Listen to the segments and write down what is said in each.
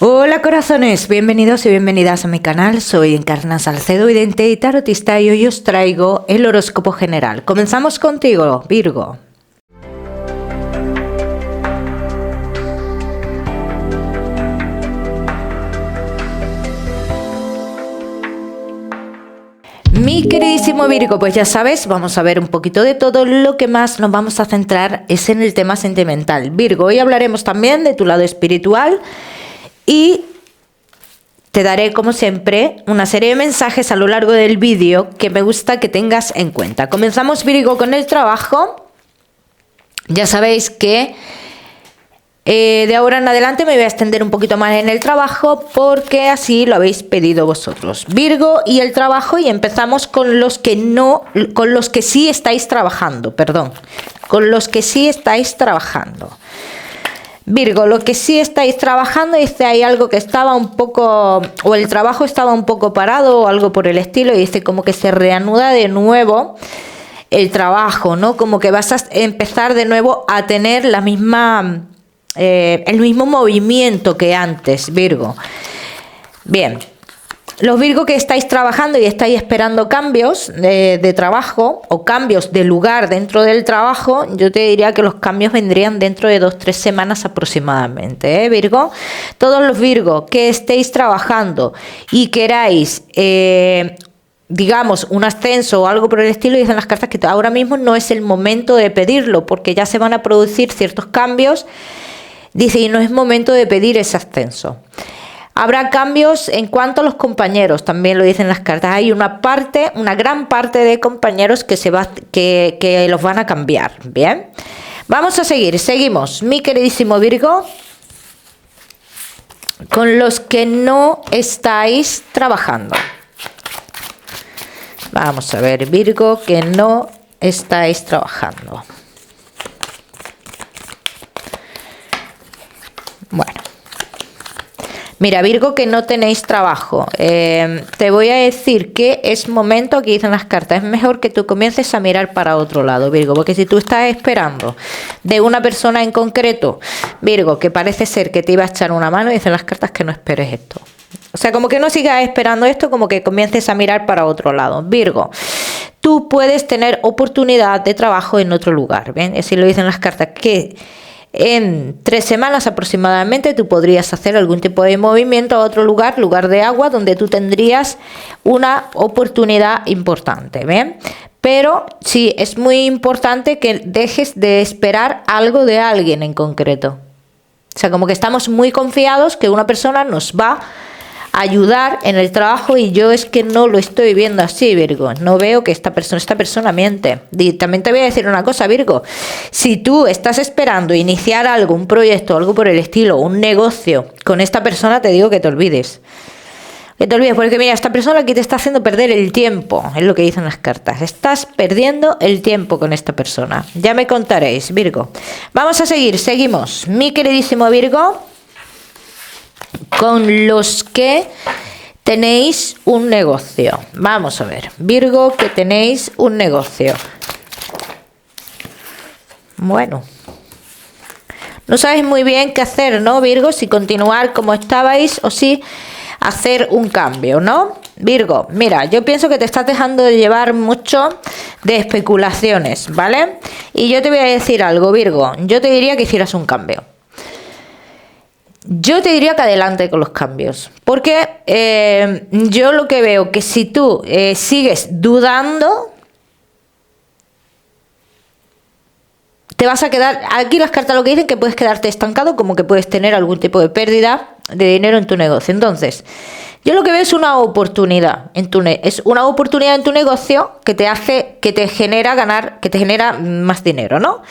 Hola corazones, bienvenidos y bienvenidas a mi canal. Soy Encarna Salcedo, vidente y tarotista, y hoy os traigo el horóscopo general. Comenzamos contigo, Virgo. Mi queridísimo Virgo, pues ya sabes, vamos a ver un poquito de todo. Lo que más nos vamos a centrar es en el tema sentimental. Virgo, hoy hablaremos también de tu lado espiritual y te daré, como siempre, una serie de mensajes a lo largo del vídeo que me gusta que tengas en cuenta. Comenzamos, Virgo, con el trabajo. Ya sabéis que de ahora en adelante me voy a extender un poquito más en el trabajo porque así lo habéis pedido vosotros. Virgo y el trabajo, y empezamos con los que sí estáis trabajando, perdón. Con los que sí estáis trabajando. Virgo, lo que sí estáis trabajando, dice, hay algo que estaba un poco, o el trabajo estaba un poco parado o algo por el estilo, y dice como que se reanuda de nuevo el trabajo, ¿no? Como que vas a empezar de nuevo a tener la misma, el mismo movimiento que antes, Virgo. Bien. Los Virgo que estáis trabajando y estáis esperando cambios de trabajo o cambios de lugar dentro del trabajo, yo te diría que los cambios vendrían dentro de 2-3 semanas aproximadamente, Virgo. Todos los Virgo que estéis trabajando y queráis, digamos, un ascenso o algo por el estilo, dicen las cartas que ahora mismo no es el momento de pedirlo porque ya se van a producir ciertos cambios, dice, y no es momento de pedir ese ascenso. Habrá cambios en cuanto a los compañeros, también lo dicen las cartas. Hay una gran parte de compañeros que los van a cambiar. Bien, vamos a seguimos, mi queridísimo Virgo, con los que no estáis trabajando. Vamos a ver, Virgo, que no estáis trabajando. Bueno. Mira, Virgo, que no tenéis trabajo, te voy a decir que es momento, aquí dicen las cartas, es mejor que tú comiences a mirar para otro lado, Virgo, porque si tú estás esperando de una persona en concreto, Virgo, que parece ser que te iba a echar una mano, dicen las cartas que no esperes esto. O sea, como que no sigas esperando esto, como que comiences a mirar para otro lado. Virgo, tú puedes tener oportunidad de trabajo en otro lugar, ¿ven? Así lo dicen las cartas, que en 3 semanas aproximadamente tú podrías hacer algún tipo de movimiento a otro lugar de agua, donde tú tendrías una oportunidad importante, ¿ven? Pero sí, es muy importante que dejes de esperar algo de alguien en concreto. O sea, como que estamos muy confiados que una persona nos va a ayudar en el trabajo, y yo es que no lo estoy viendo así, Virgo. No veo que esta persona miente. Y también te voy a decir una cosa, Virgo. Si tú estás esperando iniciar algo, un proyecto, algo por el estilo, un negocio con esta persona, te digo que te olvides. Que te olvides, porque mira, esta persona aquí te está haciendo perder el tiempo, es lo que dicen las cartas. Estás perdiendo el tiempo con esta persona. Ya me contaréis, Virgo. Vamos a seguimos. Mi queridísimo Virgo, con los que tenéis un negocio. Vamos a ver, Virgo, que tenéis un negocio. Bueno, no sabéis muy bien qué hacer, ¿no, Virgo? Si continuar como estabais o si hacer un cambio, ¿no? Virgo, mira, yo pienso que te estás dejando de llevar mucho de especulaciones, ¿vale? Y yo te voy a decir algo, Virgo. Yo te diría que hicieras un cambio. Yo te diría que adelante con los cambios, porque yo lo que veo que si tú sigues dudando, te vas a quedar, aquí las cartas lo que dicen, que puedes quedarte estancado, como que puedes tener algún tipo de pérdida de dinero en tu negocio. Entonces, yo lo que veo es una oportunidad es una oportunidad en tu negocio que te hace, que te genera ganar, que te genera más dinero, ¿no?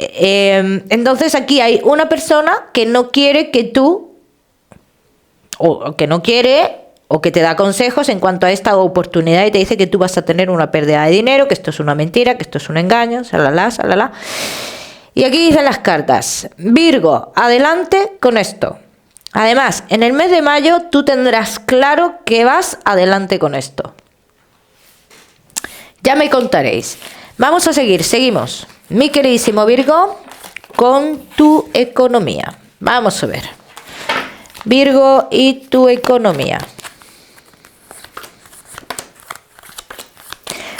Entonces aquí hay una persona que no quiere que tú, o que no quiere, o que te da consejos en cuanto a esta oportunidad, y te dice que tú vas a tener una pérdida de dinero, que esto es una mentira, que esto es un engaño, salala. Y aquí dicen las cartas, Virgo, adelante con esto. Además, en el mes de mayo tú tendrás claro que vas adelante con esto. Ya me contaréis. Vamos a seguimos. Mi queridísimo Virgo, con tu economía. Vamos a ver. Virgo, y tu economía.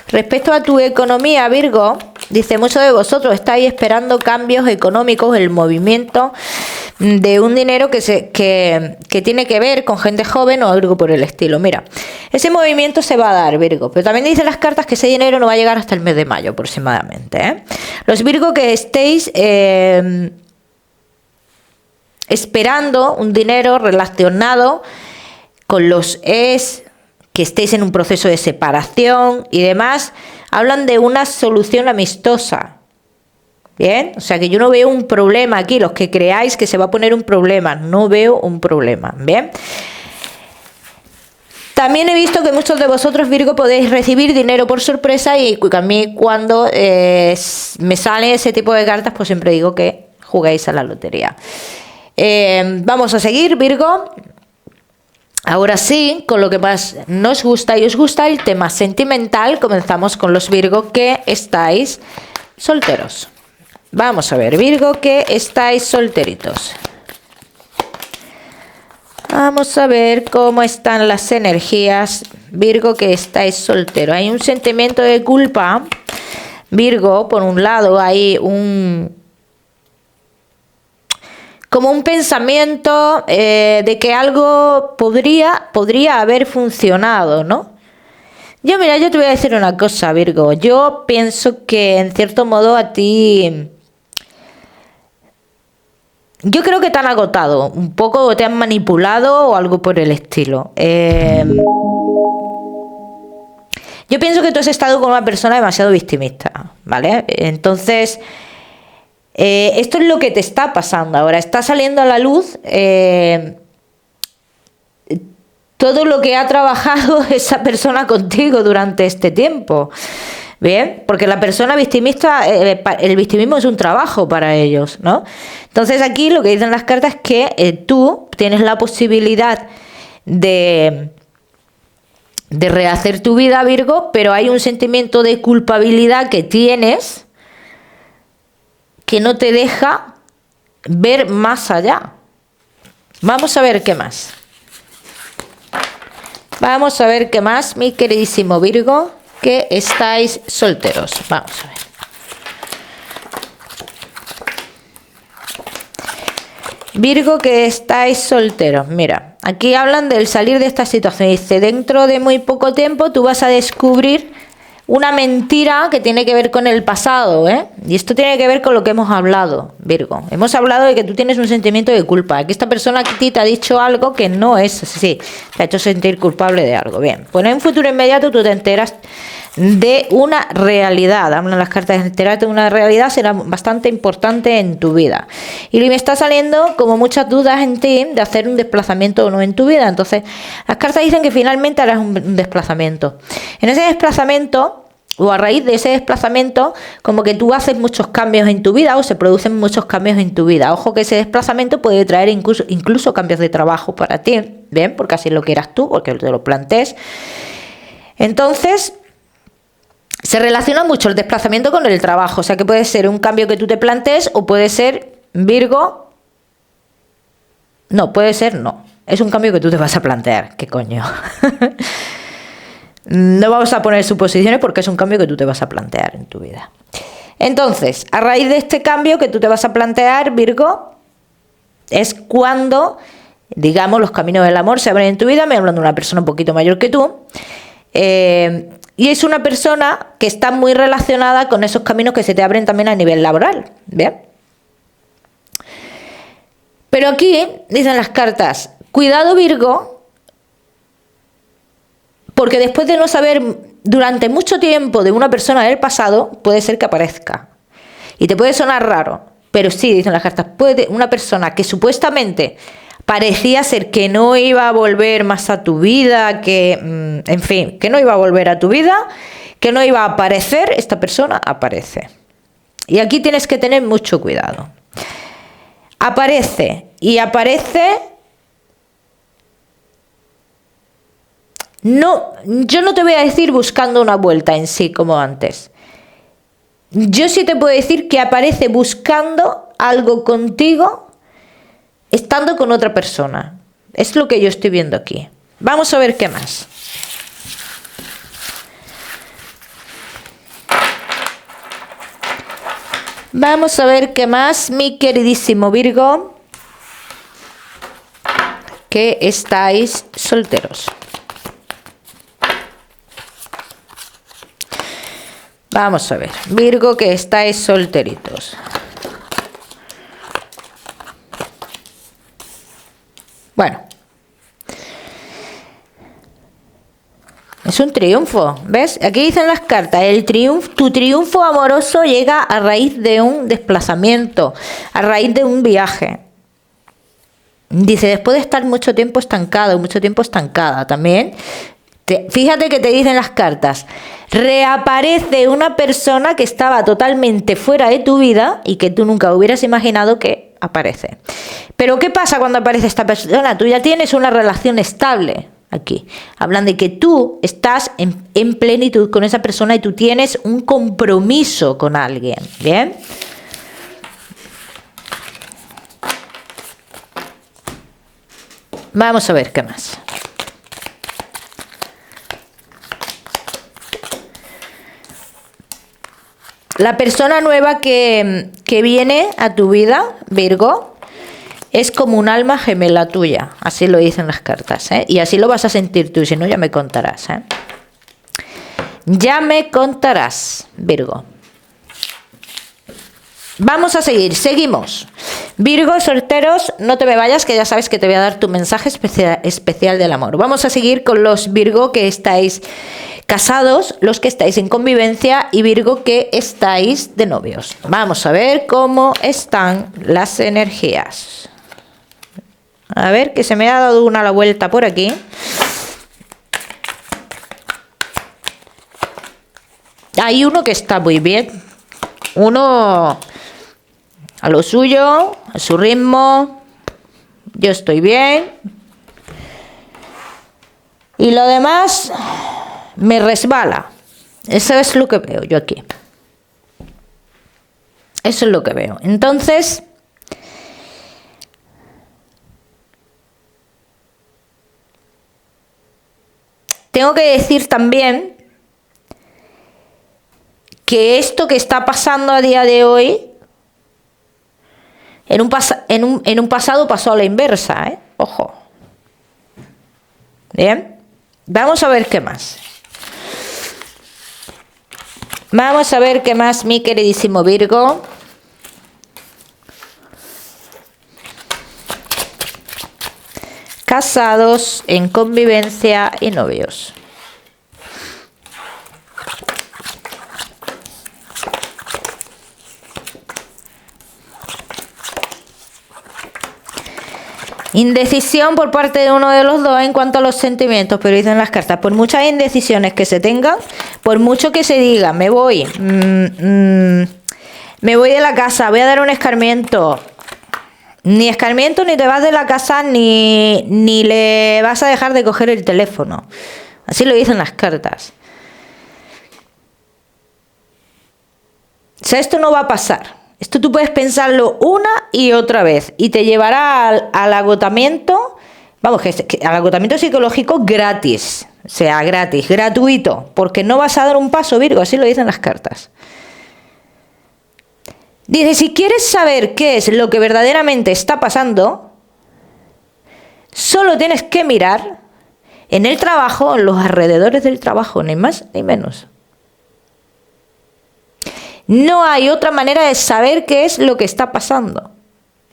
Respecto a tu economía, Virgo, dice, muchos de vosotros estáis esperando cambios económicos, el movimiento de un dinero que tiene que ver con gente joven o algo por el estilo. Mira, ese movimiento se va a dar, Virgo, pero también dicen las cartas que ese dinero no va a llegar hasta el mes de mayo aproximadamente, ¿eh? Los Virgo que estéis esperando un dinero relacionado con los ex, que estéis en un proceso de separación y demás, hablan de una solución amistosa. Bien, o sea que yo no veo un problema aquí. Los que creáis que se va a poner un problema, no veo un problema. Bien. También he visto que muchos de vosotros, Virgo, podéis recibir dinero por sorpresa, y a mí cuando me sale ese tipo de cartas, pues siempre digo que juguéis a la lotería. Vamos a seguir, Virgo. Ahora sí, con lo que más nos gusta y os gusta, el tema sentimental. Comenzamos con los Virgo que estáis solteros. Vamos a ver, Virgo que estáis solteritos. Vamos a ver cómo están las energías, Virgo que estáis solteros. Hay un sentimiento de culpa, Virgo. Por un lado hay como un pensamiento de que algo podría haber funcionado, ¿no? Mira, yo te voy a decir una cosa, Virgo. Yo pienso que en cierto modo a ti, yo creo que te han agotado un poco, o te han manipulado o algo por el estilo. Yo pienso que tú has estado con una persona demasiado victimista, ¿vale? Entonces, esto es lo que te está pasando ahora. Está saliendo a la luz todo lo que ha trabajado esa persona contigo durante este tiempo. Bien, porque la persona victimista, el victimismo es un trabajo para ellos, ¿no? Entonces aquí lo que dicen las cartas es que tú tienes la posibilidad de rehacer tu vida, Virgo, pero hay un sentimiento de culpabilidad que tienes que no te deja ver más allá. Vamos a ver qué más. Vamos a ver qué más, mi queridísimo Virgo, que estáis solteros. Vamos a ver. Virgo que estáis solteros. Mira, aquí hablan del salir de esta situación. Dice, dentro de muy poco tiempo tú vas a descubrir una mentira que tiene que ver con el pasado, ¿eh? Y esto tiene que ver con lo que hemos hablado, Virgo. Hemos hablado de que tú tienes un sentimiento de culpa, que esta persona a ti te ha dicho algo que no es así, te ha hecho sentir culpable de algo. Bien, pues en un futuro inmediato tú te enteras de una realidad. Hablan las cartas de enterarte de una realidad, será bastante importante en tu vida. Y me está saliendo como muchas dudas en ti de hacer un desplazamiento o no en tu vida. Entonces, las cartas dicen que finalmente harás un desplazamiento. En ese desplazamiento, o a raíz de ese desplazamiento, como que tú haces muchos cambios en tu vida, o se producen muchos cambios en tu vida. Ojo que ese desplazamiento puede traer incluso cambios de trabajo para ti, ¿bien? Porque así lo quieras tú, porque te lo plantees. Entonces, se relaciona mucho el desplazamiento con el trabajo. O sea que puede ser un cambio que tú te plantees, o puede ser, Virgo, no, puede ser no. Es un cambio que tú te vas a plantear. ¿Qué coño? No vamos a poner suposiciones porque es un cambio que tú te vas a plantear en tu vida. Entonces, a raíz de este cambio que tú te vas a plantear, Virgo, es cuando, digamos, los caminos del amor se abren en tu vida. Me hablan de una persona un poquito mayor que tú. Y es una persona que está muy relacionada con esos caminos que se te abren también a nivel laboral. ¿Bien? Pero aquí dicen las cartas, cuidado, Virgo, porque después de no saber durante mucho tiempo de una persona del pasado, puede ser que aparezca. Y te puede sonar raro, pero sí, dicen las cartas, puede una persona que supuestamente parecía ser que no iba a volver más a tu vida, que, en fin, que no iba a volver a tu vida, que no iba a aparecer, esta persona aparece. Y aquí tienes que tener mucho cuidado. Aparece, y aparece... No, yo no te voy a decir buscando una vuelta en sí como antes. Yo sí te puedo decir que aparece buscando algo contigo, estando con otra persona. Es lo que yo estoy viendo aquí. Vamos a ver qué más. Vamos a ver qué más, mi queridísimo Virgo, que estáis solteros. Vamos a ver, Virgo, que estáis solteritos. Bueno. Es un triunfo, ¿ves? Aquí dicen las cartas, tu triunfo amoroso llega a raíz de un desplazamiento, a raíz de un viaje. Dice, después de estar mucho tiempo estancado, mucho tiempo estancada también. Fíjate que te dicen las cartas, reaparece una persona que estaba totalmente fuera de tu vida y que tú nunca hubieras imaginado que aparece. Pero ¿qué pasa cuando aparece esta persona? Tú ya tienes una relación estable. Aquí hablan de que tú estás en plenitud con esa persona y tú tienes un compromiso con alguien, ¿bien? Vamos a ver qué más. La persona nueva que viene a tu vida, Virgo, es como un alma gemela tuya, así lo dicen las cartas, ¿eh? Y así lo vas a sentir tú, si no ya me contarás, ¿eh? Ya me contarás, Virgo. Vamos a seguir, seguimos. Virgo, solteros, no te me vayas, que ya sabes que te voy a dar tu mensaje especial del amor. Vamos a seguir con los Virgo que estáis casados, los que estáis en convivencia y Virgo que estáis de novios. Vamos a ver cómo están las energías. A ver, que se me ha dado la vuelta por aquí. Hay uno que está muy bien. Uno a lo suyo, a su ritmo. Yo estoy bien. Y lo demás me resbala. Eso es lo que veo yo aquí. Eso es lo que veo. Entonces, tengo que decir también que esto que está pasando a día de hoy, en un pasado pasó a la inversa, ¿eh? Ojo. Bien. Vamos a ver qué más. Vamos a ver qué más, mi queridísimo Virgo. Casados, en convivencia y novios. Indecisión por parte de uno de los dos en cuanto a los sentimientos, pero dicen las cartas, por muchas indecisiones que se tengan, por mucho que se diga, me voy de la casa, voy a dar un escarmiento, ni escarmiento, ni te vas de la casa, ni le vas a dejar de coger el teléfono. Así lo dicen las cartas. O sea, esto no va a pasar. Esto tú puedes pensarlo una y otra vez y te llevará al agotamiento, vamos, que al agotamiento psicológico gratis, o sea, gratis, gratuito, porque no vas a dar un paso, Virgo, así lo dicen las cartas. Dice, si quieres saber qué es lo que verdaderamente está pasando, solo tienes que mirar en el trabajo, en los alrededores del trabajo, ni más ni menos. No hay otra manera de saber qué es lo que está pasando,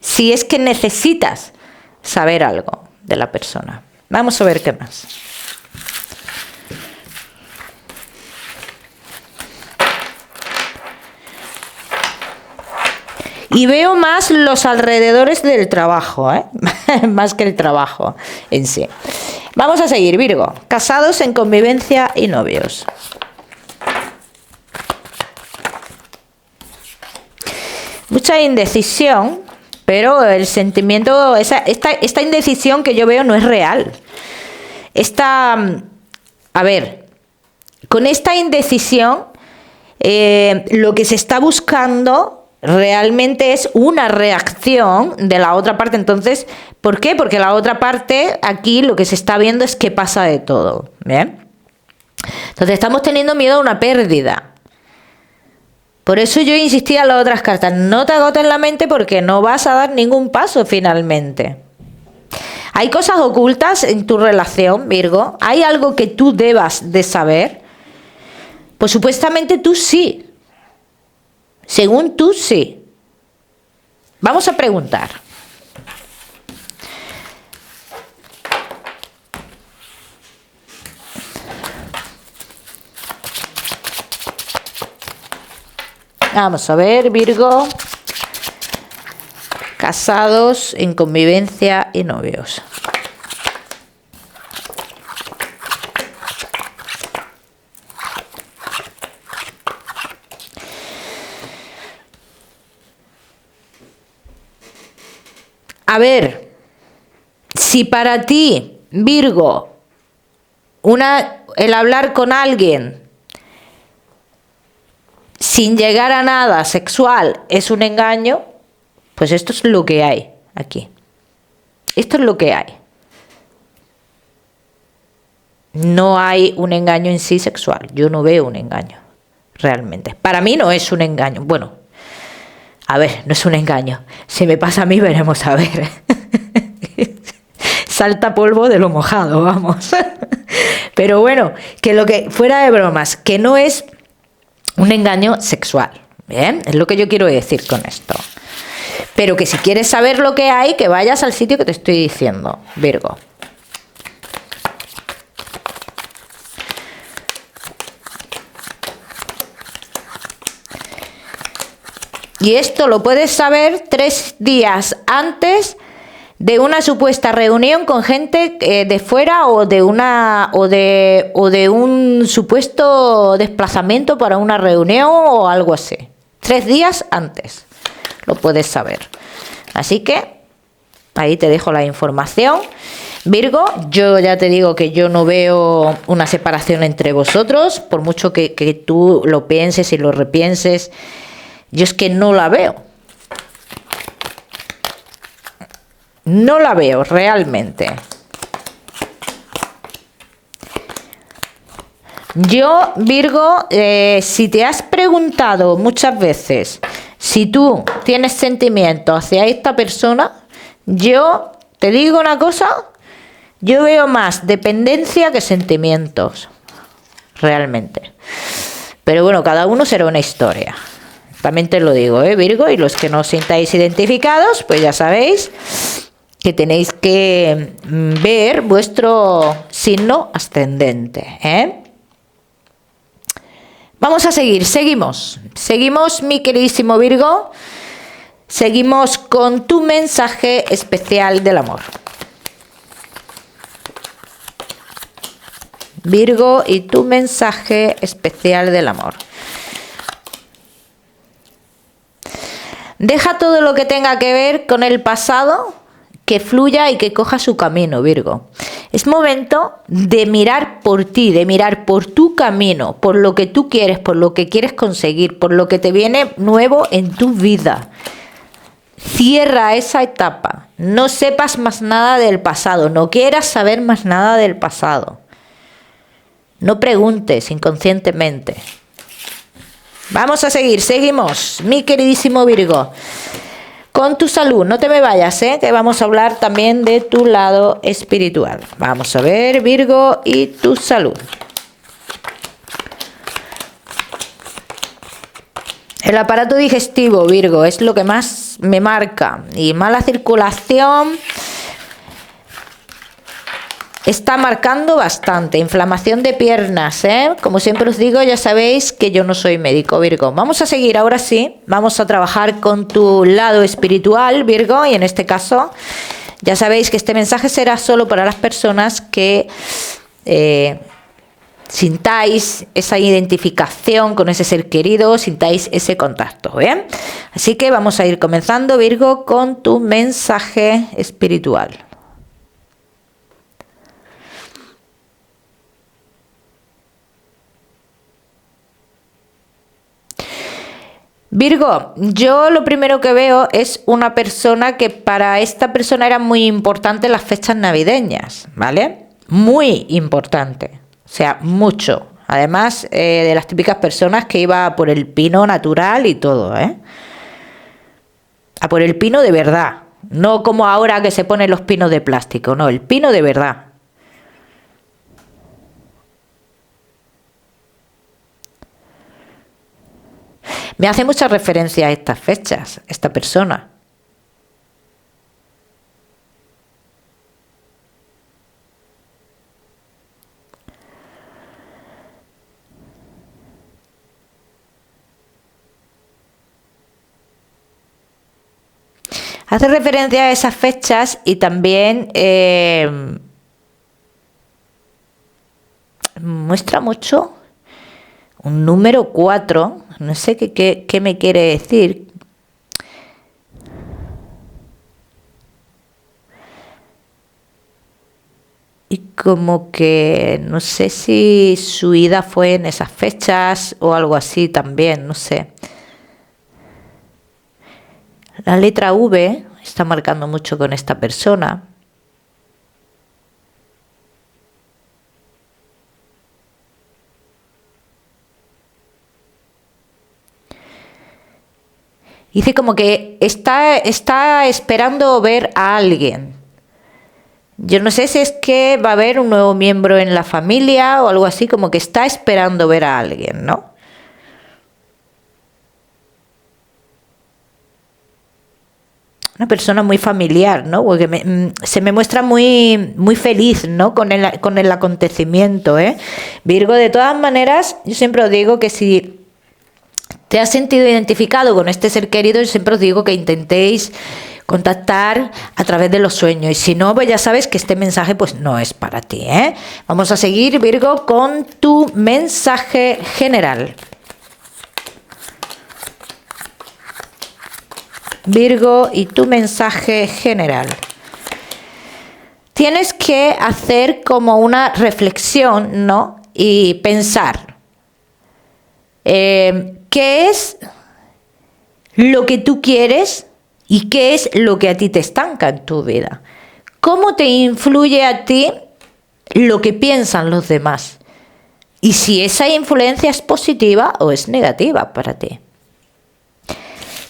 si es que necesitas saber algo de la persona. Vamos a ver qué más. Y veo más los alrededores del trabajo, ¿eh? Más que el trabajo en sí. Vamos a seguir, Virgo. Casados, en convivencia y novios. Mucha indecisión, pero el sentimiento, esta indecisión que yo veo no es real. A ver, con esta indecisión, lo que se está buscando realmente es una reacción de la otra parte. Entonces, ¿por qué? Porque la otra parte, aquí lo que se está viendo es que pasa de todo. ¿Bien? Entonces, estamos teniendo miedo a una pérdida. Por eso yo insistía en las otras cartas. No te agotes la mente porque no vas a dar ningún paso finalmente. Hay cosas ocultas en tu relación, Virgo. Hay algo que tú debas de saber. Pues supuestamente tú sí. Según tú sí. Vamos a preguntar. Vamos a ver, Virgo. Casados, en convivencia y novios. A ver, si para ti, Virgo, el hablar con alguien sin llegar a nada sexual es un engaño, pues esto es lo que hay aquí. Esto es lo que hay. No hay un engaño en sí sexual. Yo no veo un engaño, realmente. Para mí no es un engaño. Bueno, a ver, no es un engaño. Si me pasa a mí, veremos a ver. Salta polvo de lo mojado, vamos. Pero bueno, que lo que, fuera de bromas, que no es un engaño sexual. Bien, es lo que yo quiero decir con esto. Pero que si quieres saber lo que hay, que vayas al sitio que te estoy diciendo, Virgo. Y esto lo puedes saber 3 días antes de una supuesta reunión con gente de fuera o de un supuesto desplazamiento para una reunión o algo así. 3 días antes lo puedes saber. Así que ahí te dejo la información. Virgo, yo ya te digo que yo no veo una separación entre vosotros, por mucho que tú lo pienses y lo repienses. Yo es que no la veo. No la veo realmente. Yo, Virgo, si te has preguntado muchas veces si tú tienes sentimientos hacia esta persona, yo te digo una cosa, yo veo más dependencia que sentimientos. Realmente. Pero bueno, cada uno será una historia. También te lo digo, Virgo, y los que no os sintáis identificados, pues ya sabéis que tenéis que ver vuestro signo ascendente, Vamos a seguir, seguimos, mi queridísimo Virgo, seguimos con tu mensaje especial del amor. Virgo, y tu mensaje especial del amor. Deja todo lo que tenga que ver con el pasado, que fluya y que coja su camino, Virgo. Es momento de mirar por ti, de mirar por tu camino, por lo que tú quieres, por lo que quieres conseguir, por lo que te viene nuevo en tu vida. Cierra esa etapa. No sepas más nada del pasado, no quieras saber más nada del pasado. No preguntes inconscientemente. Vamos a seguir, seguimos, mi queridísimo Virgo, con tu salud. No te me vayas, que vamos a hablar también de tu lado espiritual. Vamos a ver, Virgo, y tu salud. El aparato digestivo, Virgo, es lo que más me marca. Y mala circulación está marcando bastante. Inflamación de piernas, Como siempre os digo, ya sabéis que yo no soy médico, Virgo. Vamos a seguir, ahora sí. Vamos a trabajar con tu lado espiritual, Virgo. Y en este caso, ya sabéis que este mensaje será solo para las personas que sintáis esa identificación con ese ser querido, sintáis ese contacto, ¿bien? Así que vamos a ir comenzando, Virgo, con tu mensaje espiritual. Virgo, yo lo primero que veo es una persona que para esta persona eran muy importantes las fechas navideñas, ¿vale? Muy importante, o sea, mucho. Además de las típicas personas que iba por el pino natural y todo, ¿eh? A por el pino de verdad, no como ahora que se ponen los pinos de plástico, no, el pino de verdad. Me hace mucha referencia a estas fechas, esta persona. Hace referencia a esas fechas y también muestra mucho un número 4, no sé qué me quiere decir. Y como que no sé si su ida fue en esas fechas o algo así también, no sé. La letra V está marcando mucho con esta persona. Dice como que está esperando ver a alguien. Yo no sé si es que va a haber un nuevo miembro en la familia o algo así, como que está esperando ver a alguien, ¿no? Una persona muy familiar, ¿no? Porque se me muestra muy feliz, ¿no? Con el acontecimiento, ¿eh? Virgo, de todas maneras, yo siempre os digo que si te has sentido identificado con este ser querido, yo siempre os digo que intentéis contactar a través de los sueños. Y si no, pues ya sabes que este mensaje pues no es para ti, ¿eh? Vamos a seguir, Virgo, con tu mensaje general. Virgo, y tu mensaje general. Tienes que hacer como una reflexión, ¿no? Y pensar. ¿Qué es lo que tú quieres y qué es lo que a ti te estanca en tu vida? ¿Cómo te influye a ti lo que piensan los demás? Y si esa influencia es positiva o es negativa para ti.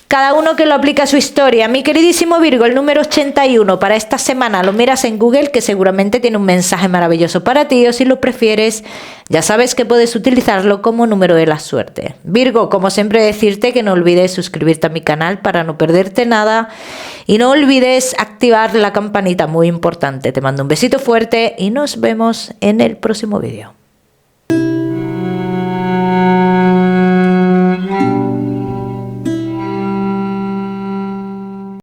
Cada uno que lo aplica a su historia. Mi queridísimo Virgo, el número 81 para esta semana lo miras en Google, que seguramente tiene un mensaje maravilloso para ti, o si lo prefieres, ya sabes que puedes utilizarlo como número de la suerte. Virgo, como siempre decirte que no olvides suscribirte a mi canal para no perderte nada y no olvides activar la campanita, muy importante. Te mando un besito fuerte y nos vemos en el próximo vídeo.